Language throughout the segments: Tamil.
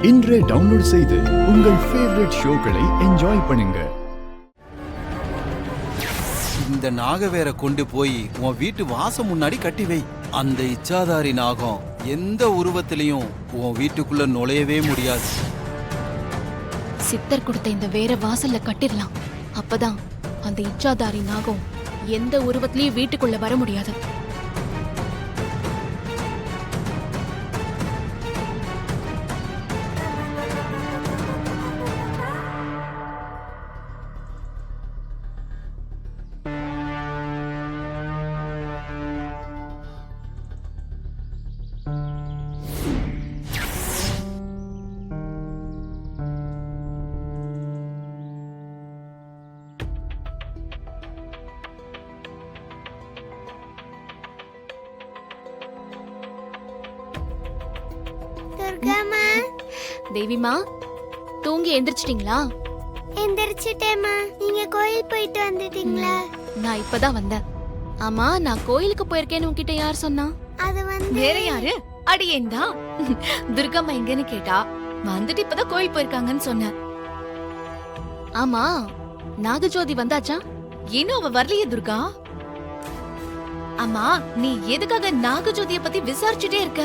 இன்றே டவுன்லோட் செய்து உங்கள் ஃபேவரட் ஷோக்களை என்ஜாய் பண்ணுங்க. இந்த நாகவேர கொண்டு போய் உன் வீட்டு வாசம் முன்னாடி கட்டி வை. அந்த இச்சாதாரி நாகம் எந்த உருவத்திலையும் உன் வீட்டுக்குள்ள நுழையவே முடியாது. சித்தர் கொடுத்த இந்த வேற வாசல்ல கட்டிடலாம். அப்பதான் அந்த இச்சாதாரி நாகம் எந்த உருவத்திலயும் வீட்டுக்குள்ள வர முடியாது. தேவிமா, தூங்கி எந்திரிச்சிட்டீங்களா? எந்திரிச்சிட்டேம்மா. நீங்க கோயில் போயிட்டு வந்துட்டீங்களா? நான் இப்பதான் வந்தேன். ஆமா, நான் கோயிலுக்கு போயிருக்கேன்னு உன்கிட்ட யார் சொன்னா? அது வந்து வேற யாரு? அடியேன் தான். துர்கம்மா எங்கன்னு கேட்டா வந்துட்டு இப்பதான் கோயில் போயிருக்காங்கன்னு சொன்னேன். ஆமா, நாகஜோதி வந்தாச்சா? இன்னும் அவ வரலையே துர்கா. ஆமா, நீ எதுக்காக நாகஜோதிய பத்தி விசாரிச்சுட்டே இருக்க?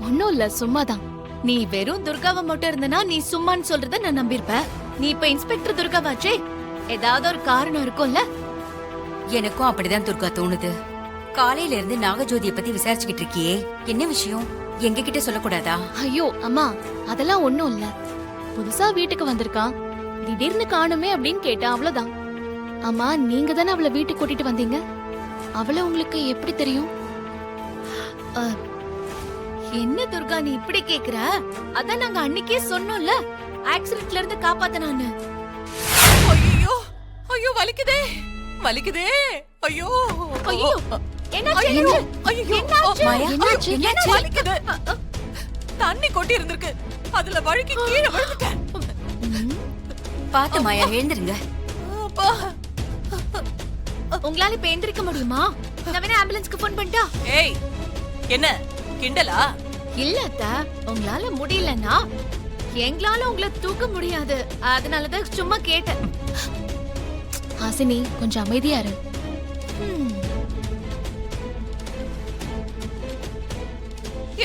ஒன்னும் இல்ல, சும்மாதான். நீ வெறும் துர்காவை மட்டும் இருந்தனா நீ சும்மான்னு சொல்றத நான் நம்பிருப்பேன். நீ இப்ப இன்ஸ்பெக்டர் துர்காவாச்சே, ஏதாவது ஒரு காரணம் இருக்கும்ல? எனக்கும் அப்படிதான் துர்கா தோணுது. காலையில இருந்து நாகஜோதிய பத்தி விசாரிச்சுக்கிட்டு இருக்கியே, என்ன விஷயம்? எங்க கிட்ட சொல்லக்கூடாதா? ஐயோ அம்மா, அதெல்லாம் ஒண்ணும் இல்ல. புதுசா வீட்டுக்கு வந்திருக்கான், திடீர்னு காணுமே அப்படின்னு கேட்டா, அவ்வளவுதான். அம்மா, நீங்க தானே அவளை வீட்டுக்கு கூட்டிட்டு வந்தீங்க. அவளை உங்களுக்கு எப்படி தெரியும்? என்ன துர்கா நீ இப்படி கேக்குற? அதான் நாங்க அன்னைக்கே சொன்னோம்ல, ஆக்சிடென்ட்ல இருந்து காப்பாத்தனான்னு. ஐயோ ஐயோ, வலிக்குதே வலிக்குதே. ஐயோ ஐயோ, என்னாச்சு? என்னாச்சு? வலிக்குது. தண்ணி கொட்டி இருந்திருக்கு, அதுல வழுக்கி கீழே விழுந்துட்டேன். பாத்து மாயா, எழுந்திருங்க. உங்களால இப்ப எந்திரிக்க முடியுமா? நான் வேணா ஆம்புலன்ஸ்க்கு போன் பண்ணிட்டா? ஏய், என்ன கிண்டலா? இல்ல அத்தா, உங்களால முடியலன்னா எங்களால உங்களை தூக்க முடியாது. அதனாலதான் சும்மா கேட்டேன். ஹாசினி, கொஞ்சம் அமைதியா இரு.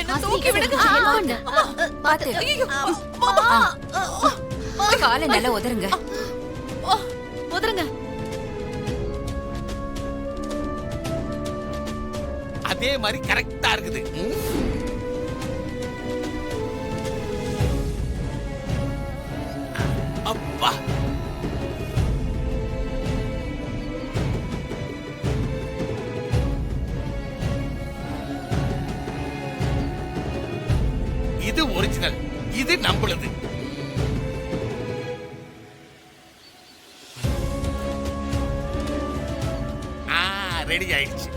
என்ன தூக்கி விடுங்க. பாத்து காலை நல்லா உதருங்க. உதருங்க. அதே மாதிரி கரெக்டா இருக்குது. அப்பா, இது ஒரிஜினல், இது நம்மளுது. ரெடி ஆயிடுச்சு.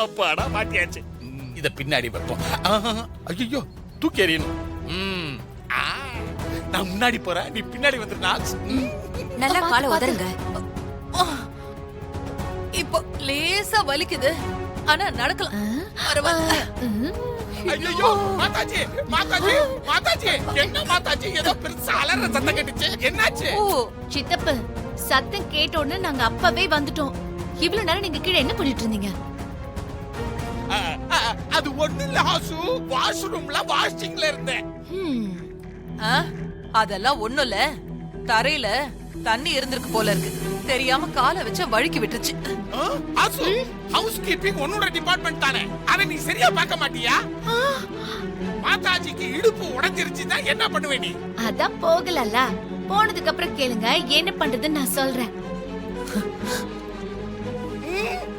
அப்பாடா, மாட்டியாச்சு. இத பின்னாடி வைப்போம். ஐயோ, தூக்கி எறியணும். நான் முன்னாடி போறேன், நீ பின்னாடி வந்துரு. நல்லா காலை உதருங்க. இப்போ லேசா வலிக்குது, ஆனா நடக்கலாம். பரவாயில்ல. ஐயோ, மாதாஜி மாதாஜி மாதாஜி, என்ன மாதாஜி, ஏதோ பெருசா அலற சத்தம் கேட்டுச்சு, என்னாச்சு? சித்தப்பு, சத்தம் கேட்டோன்னு நாங்க அப்பவே வந்துட்டோம். இவ்வளவு நேரம் நீங்க கீழே என்ன பண்ணிட்டு இருந்தீங்க? அது ஒண்ணு இல்ல ஹாசு, வாஷ்ரூம்ல வாஷிங்ல இருந்தேன். அதெல்லாம் ஒண்ணும் இல்ல, தரையில தண்ணி இருந்திருக்கு போல இருக்கு, தெரியாம காலை வச்ச வழுக்கி விட்டுச்சு. ஹாசு, ஹவுஸ் கீப்பிங் உன்னோட டிபார்ட்மெண்ட் தானே, அத நீ சரியா பார்க்க மாட்டியா? மாதாஜிக்கு இடுப்பு உடைஞ்சிருச்சுன்னா என்ன பண்ணுவே நீ? அதான் போகலல்ல, போனதுக்கு அப்புறம் கேளுங்க, என்ன பண்றதுன்னு நான் சொல்றேன்.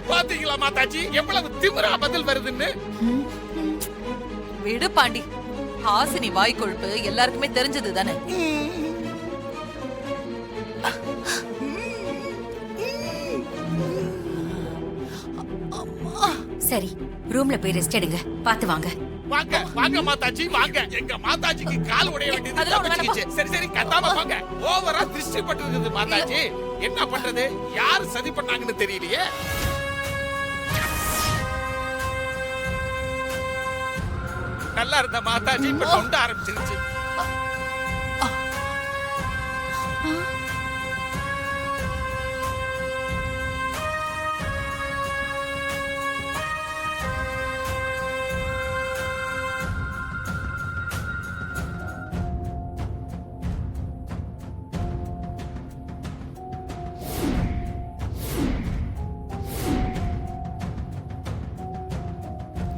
பாத்தீங்களா மாதாஜி, எவ்வளவு திமிரா பதில் வருதுன்னு? விடு பாண்டி, ஹாசினி வாய் கொழுப்பு எல்லாருக்குமே தெரிஞ்சது தானே. சரி, ரூம்ல போய் ரெஸ்ட் எடுங்க. பாத்து வாங்க. வாங்க வாங்க மாதாஜி வாங்க. எங்க மாதாஜிக்கு கால் உடைய வேண்டியது அதெல்லாம் ஒண்ணும் தப்பிச்சுக்கிச்சு. சரி சரி கத்தாம போங்க. ஓவரா திருஷ்டி பட்டிருக்குது மாதாஜி. என்ன பண்றது? யார் சதி பண்ணாங்கன்னு தெரியலையே. நல்லா இருந்த மாதாஜி இப்ப தொண்ட ஆரம்பிச்சிருச்சு.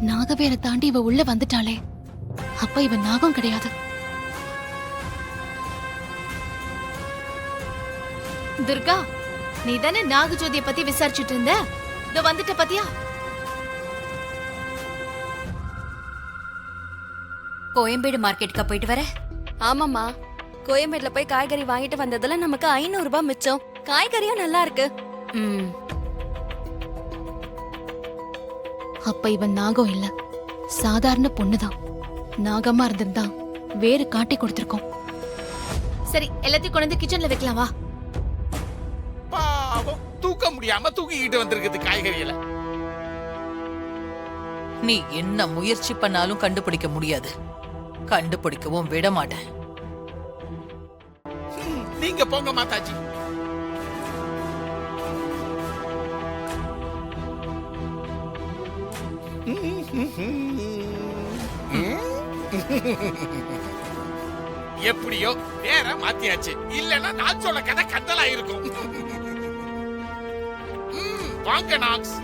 நாகவேரை தாண்டி இவ உள்ள வந்துட்டாளே, அப்ப இவ நாகம் கிடையாது. துர்கா, நீ தானே நாகஜோதிய பத்தி விசாரிச்சுட்டு இருந்த? இதோ வந்துட்ட பாத்தியா? கோயம்பேடு மார்க்கெட்டுக்கு போயிட்டு வர. ஆமாம்மா, கோயம்பேடுல போய் காய்கறி வாங்கிட்டு வந்ததுல நமக்கு 500 ரூபாய் மிச்சம். காய்கறியும் நல்லா இருக்கு. ம், அப்ப இவன் நாகம் இல்ல, சாதாரண பொண்ணுதான். நாகமா இருந்திருந்தா வேறு காட்டி கொடுத்திருக்கோம். சரி, எல்லாத்தையும் கொண்டு வந்து கிச்சன்ல வைக்கலாம் வா. பாவம் தூக்க முடியாம தூக்கிக்கிட்டு வந்திருக்குது காய்கறியில. நீ என்ன முயற்சி பண்ணாலும் கண்டுபிடிக்க முடியாது. கண்டுபிடிக்கவும் விட மாட்டேன். நீங்க போங்க மாதாஜி. எப்படியோ வேற மாத்தியாச்சு. இல்லன்னா நான் சொல்ல கதை கத்தலா இருக்கும். வாங்க நாக்ஸ்.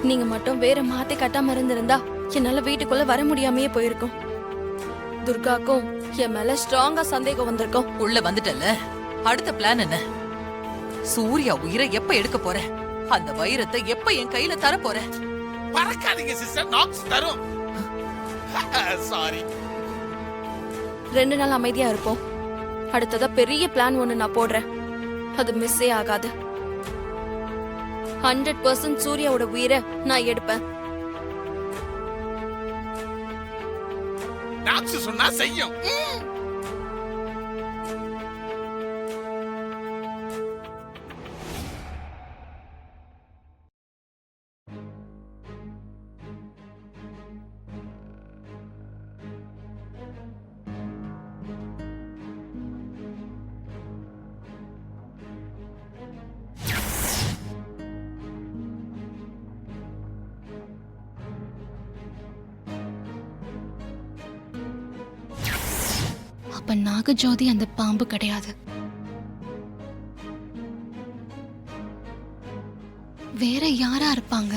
நீங்க மட்டும் வேற மாத்தி கட்டாம இருந்திருந்தா என்னால வீட்டுக்குள்ள வர முடியாமயே போயிருக்கும். துர்காக்கும் என் மேல ஸ்ட்ராங்கா சந்தேகம் வந்திருக்கும். உள்ள வந்துட்டல, அடுத்த பிளான் என்ன? சூர்யா உயிரை எப்ப எடுக்க போற? அந்த வைரத்தை எப்ப என் கையில தர போற? பறக்காதீங்க சிஸ்டர், நாக்ஸ் தரும். சாரி. 2 நாள் அமைதியா இருப்போம். அடுத்ததா பெரிய பிளான் ஒண்ணு நான் போடுறேன். அது மிஸ்ஸே ஆகாது. 100% சூர்யாவோட உயிரை நான் எடுப்பேன். நாக்ஸ் சொன்னா செய்யும். அப்ப நாகஜோதி அந்த பாம்பு கிடையாது. வேற யாரா இருப்பாங்க?